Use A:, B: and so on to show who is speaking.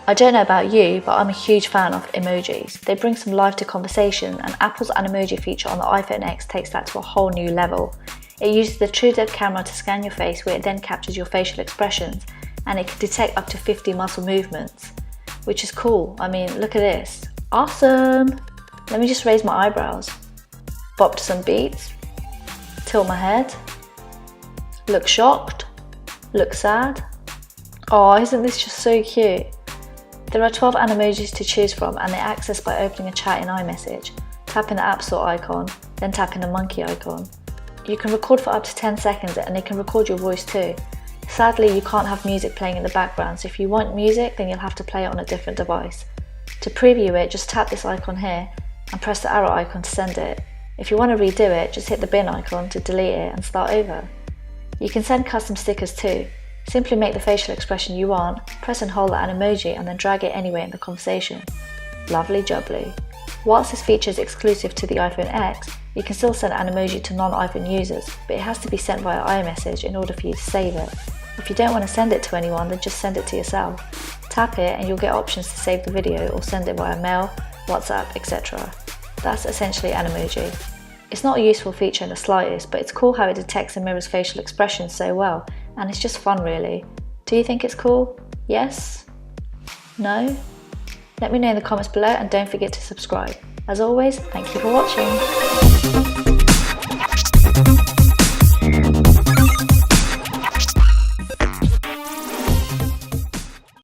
A: I don't know about you, but I'm a huge fan of emojis. They bring some life to conversation, and Apple's Animoji feature on the iPhone X takes that to a whole new level. It uses the true depth camera to scan your face, where it then captures your facial expressions, and it can detect up to 50 muscle movements, which is cool. I mean, look at this. Awesome! Let me just raise my eyebrows, bop to some beats, tilt my head, look shocked, look sad. Oh, isn't this just so cute? There are 12 animojis to choose from, and they're accessed by opening a chat in iMessage, tapping the App Store icon, then tapping the monkey icon. You can record for up to 10 seconds, and they can record your voice too. Sadly, you can't have music playing in the background, so if you want music, then you'll have to play it on a different device. To preview it, just tap this icon here and press the arrow icon to send it. If you want to redo it, just hit the bin icon to delete it and start over. You can send custom stickers too. Simply make the facial expression you want, press and hold the Animoji, and then drag it anywhere in the conversation. Lovely jubbly. Whilst this feature is exclusive to the iPhone X, you can still send Animoji to non-iPhone users, but it has to be sent via iMessage in order for you to save it. If you don't want to send it to anyone, then just send it to yourself. Tap it and you'll get options to save the video or send it via mail, WhatsApp, etc. That's essentially Animoji. It's not a useful feature in the slightest, but it's cool how it detects and mirrors facial expressions so well, and it's just fun really. Do you think it's cool? Yes? No? Let me know in the comments below, and don't forget to subscribe. As always, thank you for watching.